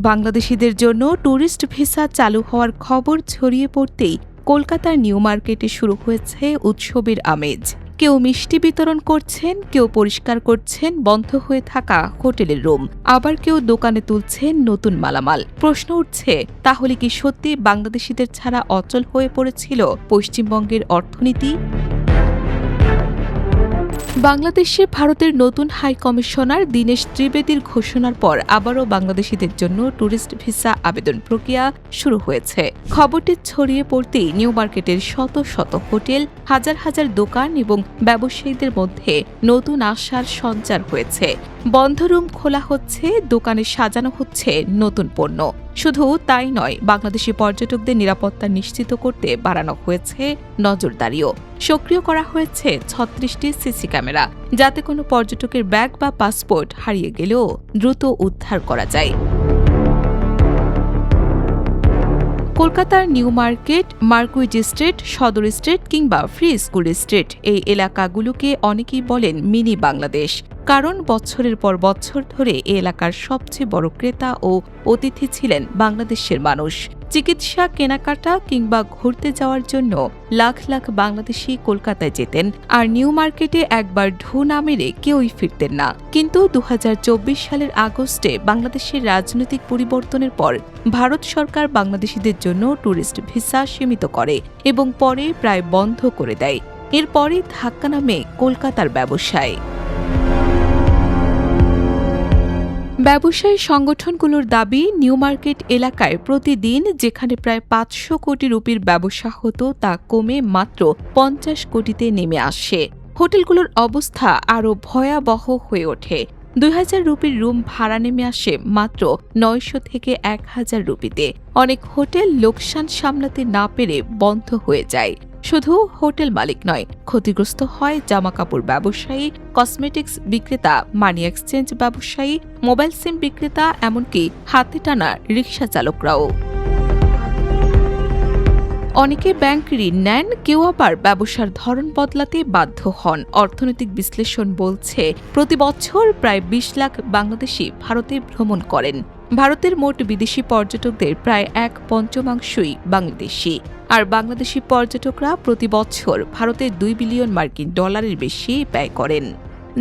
বাংলাদেশিদের জন্য tourist visa চালু হওয়ার খবর ছড়িয়ে পড়তেই কলকাতার নিউ মার্কেটে শুরু হয়েছে উৎসবের আমেজ। কেউ মিষ্টি বিতরণ করছেন, কেউ পরিষ্কার করছেন বন্ধ হয়ে থাকা হোটেলের রুম, আবার কেউ দোকানে তুলছেন নতুন মালামাল। প্রশ্ন উঠছে, তাহলে কি সত্যি বাংলাদেশিদের ছাড়া অচল হয়ে পড়েছিল পশ্চিমবঙ্গের অর্থনীতি? বাংলাদেশে ভারতের নতুন হাই কমিশনার দীনেশ ত্রিবেদীর ঘোষণার পর আবারও বাংলাদেশিদের জন্য ট্যুরিস্ট ভিসা আবেদন প্রক্রিয়া শুরু হয়েছে। খবরটি ছড়িয়ে পড়তেই নিউ মার্কেটের শত শত হোটেল, হাজার হাজার দোকান এবং ব্যবসায়ীদের মধ্যে নতুন আশার সঞ্চার হয়েছে। বন্ধ রুম খোলা হচ্ছে, দোকানে সাজানো হচ্ছে নতুন পণ্য। শুধু তাই নয়, বাংলাদেশি পর্যটকদের নিরাপত্তা নিশ্চিত করতে বাড়ানো হয়েছে নজরদারিও। সক্রিয় করা হয়েছে ৩৬টি সিসি ক্যামেরা, যাতে কোনো পর্যটকের ব্যাগ বা পাসপোর্ট হারিয়ে গেলেও দ্রুত উদ্ধার করা যায়। কলকাতার নিউ মার্কেট, মার্কুইজ স্ট্রিট, সদর স্ট্রিট কিংবা ফ্রি স্কুল স্ট্রিট, এই এলাকাগুলোকে অনেকেই বলেন মিনি বাংলাদেশ। কারণ বছরের পর বছর ধরে এই এলাকার সবচেয়ে বড় ক্রেতা ও অতিথি ছিলেন বাংলাদেশের মানুষ। চিকিৎসা, কেনাকাটা কিংবা ঘুরতে যাওয়ার জন্য লাখ লাখ বাংলাদেশি কলকাতায় যেতেন, আর নিউ মার্কেটে একবার ঢু না মেরে কেউই ফিরতেন না। কিন্তু ২০২৪ সালের আগস্টে বাংলাদেশের রাজনৈতিক পরিবর্তনের পর ভারত সরকার বাংলাদেশিদের জন্য ট্যুরিস্ট ভিসা সীমিত করে এবং পরে প্রায় বন্ধ করে দেয়। এরপরই ধাক্কা নামে কলকাতার ব্যবসায়। ব্যবসায়ী সংগঠনগুলোর দাবি, নিউ মার্কেট এলাকায় প্রতিদিন যেখানে প্রায় ৫০০ কোটি রুপির ব্যবসা হতো তা কমে মাত্র ৫০ কোটিতে নেমে আসে। হোটেলগুলোর অবস্থা আরও ভয়াবহ হয়ে ওঠে। ২০০০ রুপির রুম ভাড়া নেমে আসে মাত্র ৯০০ থেকে ১০০০ রুপিতে। অনেক হোটেল লোকসান সামলাতে না পেরে বন্ধ হয়ে যায়। শুধু হোটেল মালিক নয়, ক্ষতিগ্রস্ত হয় জামাকাপড় ব্যবসায়ী, কসমেটিক্স বিক্রেতা, মানি এক্সচেঞ্জ ব্যবসায়ী, মোবাইল সিম বিক্রেতা, এমনকি হাতে টানা রিকশা চালকরাও। অনেকে ব্যাংক ঋণ নেন, কেউ আবার ব্যবসার ধরন বদলাতে বাধ্য হন। অর্থনৈতিক বিশ্লেষণ বলছে, প্রতি বছর প্রায় ২০ লাখ বাংলাদেশি ভারতে ভ্রমণ করেন। ভারতের মোট বিদেশি পর্যটকদের প্রায় ১/৫ বাংলাদেশি, আর বাংলাদেশি পর্যটকরা প্রতি বছর ভারতে ২ বিলিয়ন মার্কিন ডলারের বেশি ব্যয় করেন,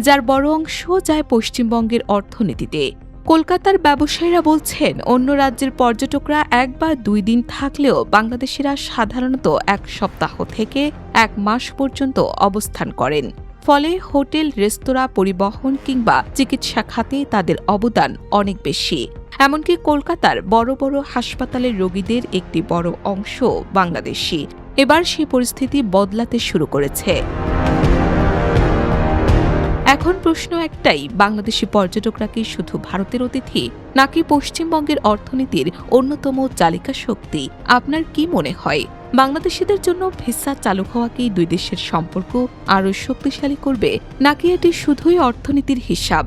যার বড় অংশ যায় পশ্চিমবঙ্গের অর্থনীতিতে। কলকাতার ব্যবসায়ীরা বলছেন, অন্য রাজ্যের পর্যটকরা ১ বা ২ দিন থাকলেও বাংলাদেশিরা সাধারণত ১ সপ্তাহ থেকে ১ মাস পর্যন্ত অবস্থান করেন। ফলে হোটেল, রেস্তোরাঁ, পরিবহন কিংবা চিকিৎসা খাতে তাদের অবদান অনেক বেশি। এমনকি কলকাতার বড় বড় হাসপাতালের রোগীদের একটি বড় অংশ বাংলাদেশি। এবার সেই পরিস্থিতি বদলাতে শুরু করেছে। এখন প্রশ্ন একটাই, বাংলাদেশি পর্যটকরা কি শুধু ভারতের অতিথি, নাকি পশ্চিমবঙ্গের অর্থনীতির অন্যতম চালিকা শক্তি? আপনার কি মনে হয়, বাংলাদেশিদের জন্য ভিসা চালু হওয়া কি দুই দেশের সম্পর্ক আরও শক্তিশালী করবে, নাকি এটি শুধুই অর্থনীতির হিসাব?